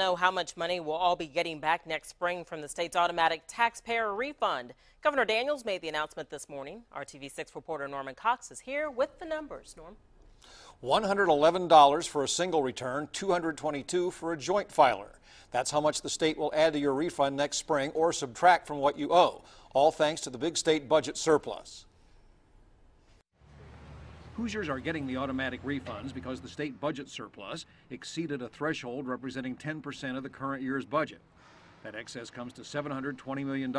Know how much money we'll all be getting back next spring from the state's automatic taxpayer refund. Governor Daniels made the announcement this morning. Our TV6 reporter Norman Cox is here with the numbers. Norm. $111 for a single return, $222 for a joint filer. That's how much the state will add to your refund next spring or subtract from what you owe, all thanks to the big state budget surplus. Hoosiers are getting the automatic refunds because the state budget surplus exceeded a threshold representing 10% of the current year's budget. That excess comes to $720 million.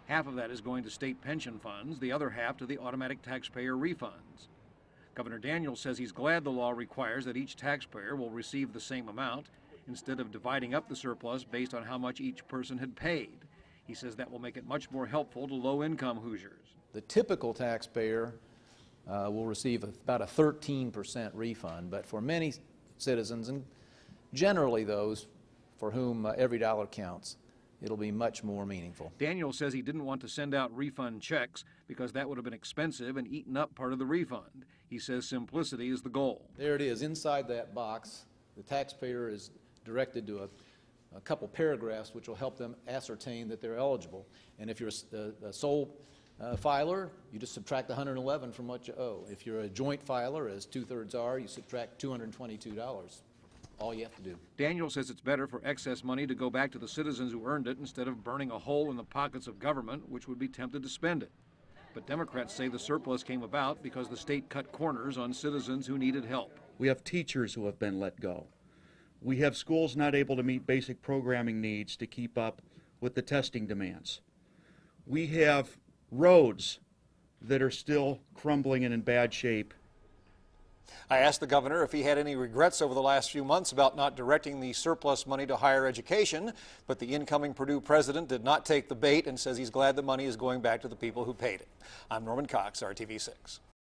Half of that is going to state pension funds, the other half to the automatic taxpayer refunds. Governor Daniels says he's glad the law requires that each taxpayer will receive the same amount instead of dividing up the surplus based on how much each person had paid. He says that will make it much more helpful to low-income Hoosiers. The typical taxpayer will receive about a 13% refund, but for many citizens, and generally those for whom every dollar counts, it'll be much more meaningful. Daniels says he didn't want to send out refund checks because that would have been expensive and eaten up part of the refund. He says simplicity is the goal. There it is. Inside that box, the taxpayer is directed to a couple paragraphs which will help them ascertain that they're eligible. And if you're a sole filer, you just subtract $111 from what you owe. If you're a joint filer, as two-thirds are, you subtract $222. All you have to do. Daniel says it's better for excess money to go back to the citizens who earned it instead of burning a hole in the pockets of government, which would be tempted to spend it. But Democrats say the surplus came about because the state cut corners on citizens who needed help. We have teachers who have been let go. We have schools not able to meet basic programming needs to keep up with the testing demands. We have roads that are still crumbling and in bad shape. I asked the governor if he had any regrets over the last few months about not directing the surplus money to higher education, but the incoming Purdue president did not take the bait and says he's glad the money is going back to the people who paid it. I'm Norman Cox, RTV6.